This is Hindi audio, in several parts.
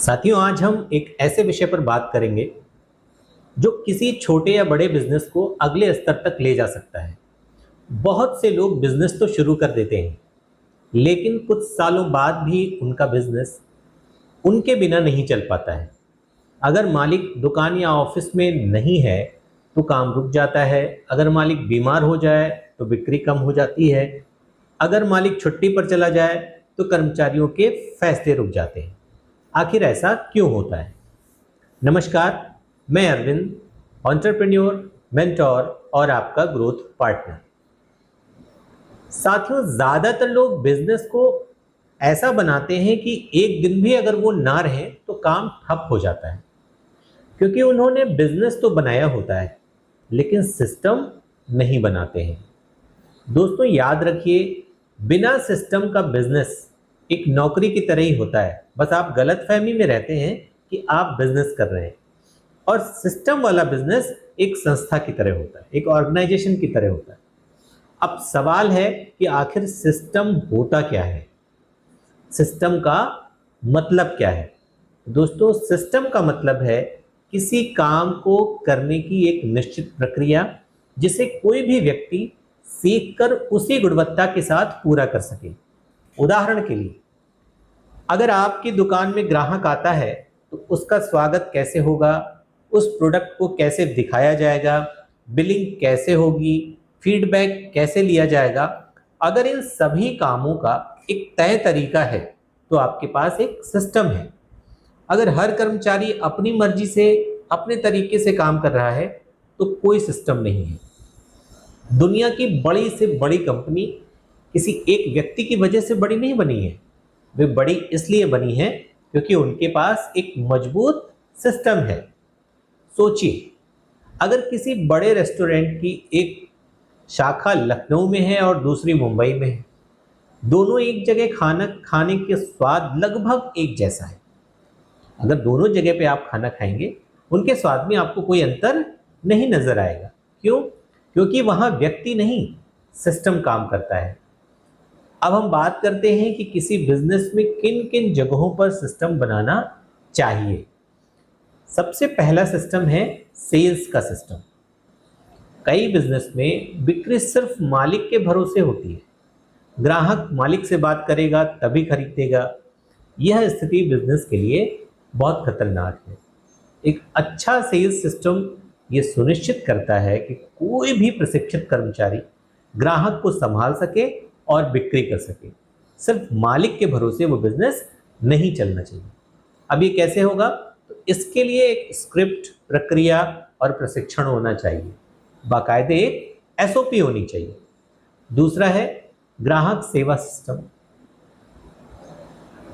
साथियों, आज हम एक ऐसे विषय पर बात करेंगे जो किसी छोटे या बड़े बिजनेस को अगले स्तर तक ले जा सकता है। बहुत से लोग बिजनेस तो शुरू कर देते हैं, लेकिन कुछ सालों बाद भी उनका बिजनेस उनके बिना नहीं चल पाता है। अगर मालिक दुकान या ऑफिस में नहीं है तो काम रुक जाता है। अगर मालिक बीमार हो जाए तो बिक्री कम हो जाती है। अगर मालिक छुट्टी पर चला जाए तो कर्मचारियों के फैसले रुक जाते हैं। आखिर ऐसा क्यों होता है? नमस्कार, मैं अरविंद, एंटरप्रेन्योर, मेंटोर और आपका ग्रोथ पार्टनर। साथियों, ज़्यादातर लोग बिजनेस को ऐसा बनाते हैं कि एक दिन भी अगर वो ना रहे तो काम ठप हो जाता है, क्योंकि उन्होंने बिजनेस तो बनाया होता है लेकिन सिस्टम नहीं बनाते हैं। दोस्तों, याद रखिए, बिना सिस्टम का बिजनेस एक नौकरी की तरह ही होता है। बस आप गलतफहमी में रहते हैं कि आप बिजनेस कर रहे हैं, और सिस्टम वाला बिजनेस एक संस्था की तरह होता है, एक ऑर्गेनाइजेशन की तरह होता है। अब सवाल है कि आखिर सिस्टम होता क्या है, सिस्टम का मतलब क्या है? दोस्तों, सिस्टम का मतलब है किसी काम को करने की एक निश्चित प्रक्रिया, जिसे कोई भी व्यक्ति सीखकर उसी गुणवत्ता के साथ पूरा कर सके। उदाहरण के लिए, अगर आपकी दुकान में ग्राहक आता है तो उसका स्वागत कैसे होगा, उस प्रोडक्ट को कैसे दिखाया जाएगा, बिलिंग कैसे होगी, फीडबैक कैसे लिया जाएगा। अगर इन सभी कामों का एक तय तरीका है तो आपके पास एक सिस्टम है। अगर हर कर्मचारी अपनी मर्जी से अपने तरीके से काम कर रहा है तो कोई सिस्टम नहीं है। दुनिया की बड़ी से बड़ी कंपनी किसी एक व्यक्ति की वजह से बड़ी नहीं बनी है। वे बड़ी इसलिए बनी है क्योंकि उनके पास एक मजबूत सिस्टम है। सोचिए, अगर किसी बड़े रेस्टोरेंट की एक शाखा लखनऊ में है और दूसरी मुंबई में है, दोनों एक जगह खाना खाने के स्वाद लगभग एक जैसा है। अगर दोनों जगह पे आप खाना खाएंगे, उनके स्वाद में आपको कोई अंतर नहीं नजर आएगा। क्यों? क्योंकि वहां व्यक्ति नहीं, सिस्टम काम करता है। अब हम बात करते हैं कि किसी बिजनेस में किन किन जगहों पर सिस्टम बनाना चाहिए। सबसे पहला सिस्टम है सेल्स का सिस्टम। कई बिजनेस में बिक्री सिर्फ मालिक के भरोसे होती है। ग्राहक मालिक से बात करेगा तभी खरीदेगा। यह स्थिति बिजनेस के लिए बहुत खतरनाक है। एक अच्छा सेल्स सिस्टम ये सुनिश्चित करता है कि कोई भी प्रशिक्षित कर्मचारी ग्राहक को संभाल सके और बिक्री कर सके। सिर्फ मालिक के भरोसे वो बिजनेस नहीं चलना चाहिए। अब ये कैसे होगा? तो इसके लिए एक स्क्रिप्ट, प्रक्रिया और प्रशिक्षण होना चाहिए। बाकायदे एक एसओपी होनी चाहिए। दूसरा है ग्राहक सेवा सिस्टम।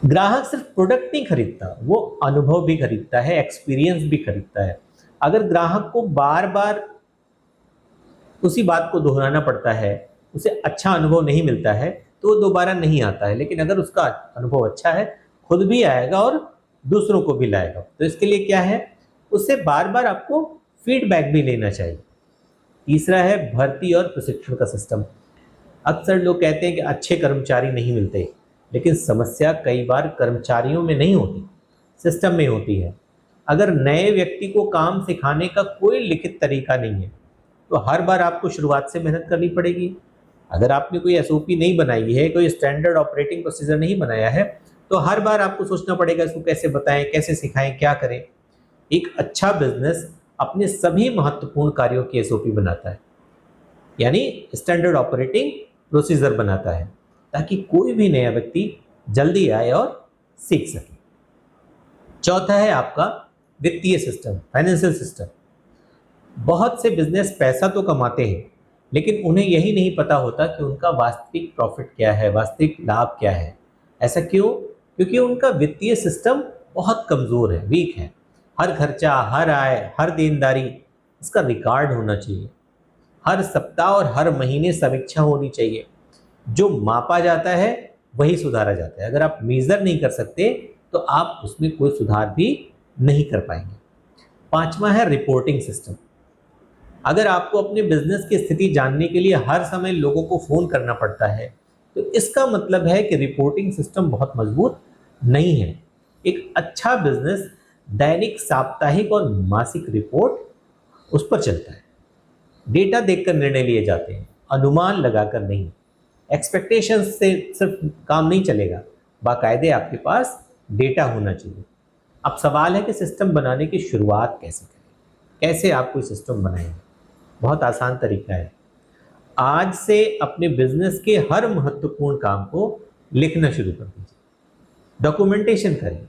ग्राहक सिर्फ प्रोडक्ट नहीं खरीदता, वो अनुभव भी खरीदता है, एक्सपीरियंस भी खरीदता है। अगर ग्राहक को बार बार उसी बात को दोहराना पड़ता है, उसे अच्छा अनुभव नहीं मिलता है, तो वो दोबारा नहीं आता है। लेकिन अगर उसका अनुभव अच्छा है, खुद भी आएगा और दूसरों को भी लाएगा। तो इसके लिए क्या है, उससे बार बार आपको फीडबैक भी लेना चाहिए। तीसरा है भर्ती और प्रशिक्षण का सिस्टम। अक्सर लोग कहते हैं कि अच्छे कर्मचारी नहीं मिलते, लेकिन समस्या कई बार कर्मचारियों में नहीं होती, सिस्टम में होती है। अगर नए व्यक्ति को काम सिखाने का कोई लिखित तरीका नहीं है तो हर बार आपको शुरुआत से मेहनत करनी पड़ेगी। अगर आपने कोई एसओपी नहीं बनाई है, कोई स्टैंडर्ड ऑपरेटिंग प्रोसीजर नहीं बनाया है, तो हर बार आपको सोचना पड़ेगा इसको कैसे बताएं, कैसे सिखाएं, क्या करें। एक अच्छा बिजनेस अपने सभी महत्वपूर्ण कार्यों की एसओपी बनाता है, यानी स्टैंडर्ड ऑपरेटिंग प्रोसीजर बनाता है, ताकि कोई भी नया व्यक्ति जल्दी आए और सीख सके। चौथा है आपका वित्तीय सिस्टम, फाइनेंशियल सिस्टम। बहुत से बिजनेस पैसा तो कमाते हैं, लेकिन उन्हें यही नहीं पता होता कि उनका वास्तविक प्रॉफिट क्या है, वास्तविक लाभ क्या है। ऐसा क्यों? क्योंकि उनका वित्तीय सिस्टम बहुत कमज़ोर है, वीक है। हर खर्चा, हर आय, हर देनदारी, इसका रिकॉर्ड होना चाहिए। हर सप्ताह और हर महीने समीक्षा होनी चाहिए। जो मापा जाता है वही सुधारा जाता है। अगर आप मेज़र नहीं कर सकते तो आप उसमें कोई सुधार भी नहीं कर पाएंगे। पांचवा है रिपोर्टिंग सिस्टम। अगर आपको अपने बिजनेस की स्थिति जानने के लिए हर समय लोगों को फ़ोन करना पड़ता है, तो इसका मतलब है कि रिपोर्टिंग सिस्टम बहुत मजबूत नहीं है। एक अच्छा बिजनेस दैनिक, साप्ताहिक और मासिक रिपोर्ट उस पर चलता है। डेटा देखकर निर्णय लिए जाते हैं, अनुमान लगाकर नहीं। एक्सपेक्टेशंस से सिर्फ काम नहीं चलेगा, बाकायदे आपके पास डेटा होना चाहिए। अब सवाल है कि सिस्टम बनाने की शुरुआत कैसे करें, कैसे आप कोई सिस्टम बनाएंगे। बहुत आसान तरीका है, आज से अपने बिजनेस के हर महत्वपूर्ण काम को लिखना शुरू कर दीजिए, डॉक्यूमेंटेशन करें।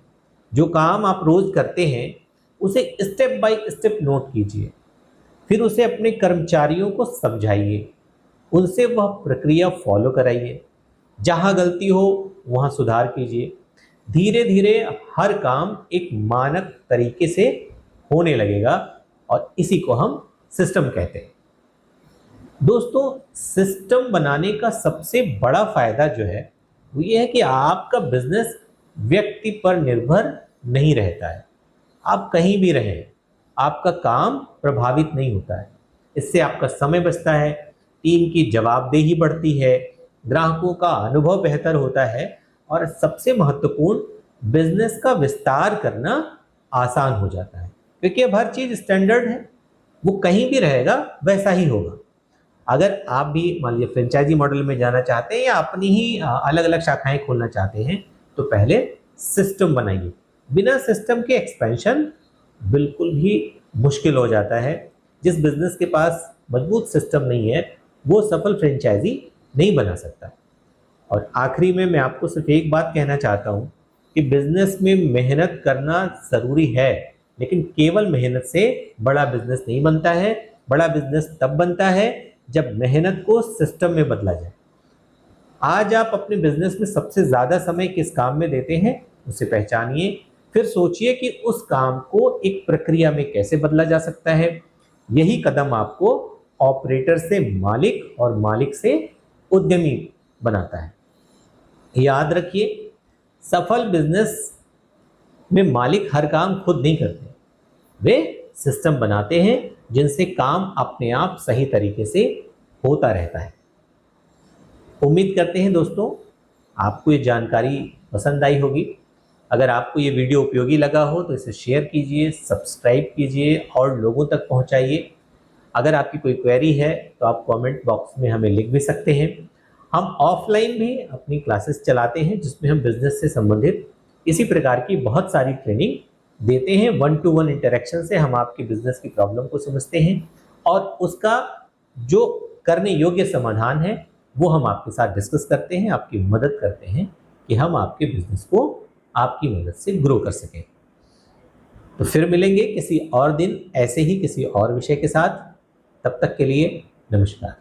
जो काम आप रोज करते हैं उसे स्टेप बाय स्टेप नोट कीजिए, फिर उसे अपने कर्मचारियों को समझाइए, उनसे वह प्रक्रिया फॉलो कराइए, जहां गलती हो वहां सुधार कीजिए। धीरे धीरे हर काम एक मानक तरीके से होने लगेगा और इसी को हम सिस्टम कहते हैं। दोस्तों, सिस्टम बनाने का सबसे बड़ा फायदा जो है वो ये है कि आपका बिजनेस व्यक्ति पर निर्भर नहीं रहता है। आप कहीं भी रहें, आपका काम प्रभावित नहीं होता है। इससे आपका समय बचता है, टीम की जवाबदेही बढ़ती है, ग्राहकों का अनुभव बेहतर होता है और सबसे महत्वपूर्ण, बिजनेस का विस्तार करना आसान हो जाता है, क्योंकि अब हर चीज़ स्टैंडर्ड है, वो कहीं भी रहेगा वैसा ही होगा। अगर आप भी मान लीजिए फ्रेंचाइजी मॉडल में जाना चाहते हैं या अपनी ही अलग अलग शाखाएं खोलना चाहते हैं, तो पहले सिस्टम बनाइए। बिना सिस्टम के एक्सपेंशन बिल्कुल भी मुश्किल हो जाता है। जिस बिजनेस के पास मजबूत सिस्टम नहीं है वो सफल फ्रेंचाइजी नहीं बना सकता। और आखिरी में मैं आपको सिर्फ एक बात कहना चाहता हूँ कि बिजनेस में मेहनत करना ज़रूरी है, लेकिन केवल मेहनत से बड़ा बिजनेस नहीं बनता है। बड़ा बिजनेस तब बनता है जब मेहनत को सिस्टम में बदला जाए। आज आप अपने बिजनेस में सबसे ज़्यादा समय किस काम में देते हैं, उसे पहचानिए, फिर सोचिए कि उस काम को एक प्रक्रिया में कैसे बदला जा सकता है। यही कदम आपको ऑपरेटर से मालिक और मालिक से उद्यमी बनाता है। याद रखिए, सफल बिजनेस में मालिक हर काम खुद नहीं करते, वे सिस्टम बनाते हैं जिनसे काम अपने आप सही तरीके से होता रहता है। उम्मीद करते हैं दोस्तों आपको ये जानकारी पसंद आई होगी। अगर आपको ये वीडियो उपयोगी लगा हो तो इसे शेयर कीजिए, सब्सक्राइब कीजिए और लोगों तक पहुंचाइए। अगर आपकी कोई क्वेरी है तो आप कमेंट बॉक्स में हमें लिख भी सकते हैं। हम ऑफलाइन भी अपनी क्लासेस चलाते हैं जिसमें हम बिजनेस से संबंधित इसी प्रकार की बहुत सारी ट्रेनिंग देते हैं। 1-to-1 इंटरेक्शन से हम आपकी बिजनेस की प्रॉब्लम को समझते हैं और उसका जो करने योग्य समाधान है वो हम आपके साथ डिस्कस करते हैं, आपकी मदद करते हैं कि हम आपके बिजनेस को आपकी मदद से ग्रो कर सकें। तो फिर मिलेंगे किसी और दिन ऐसे ही किसी और विषय के साथ। तब तक के लिए नमस्कार।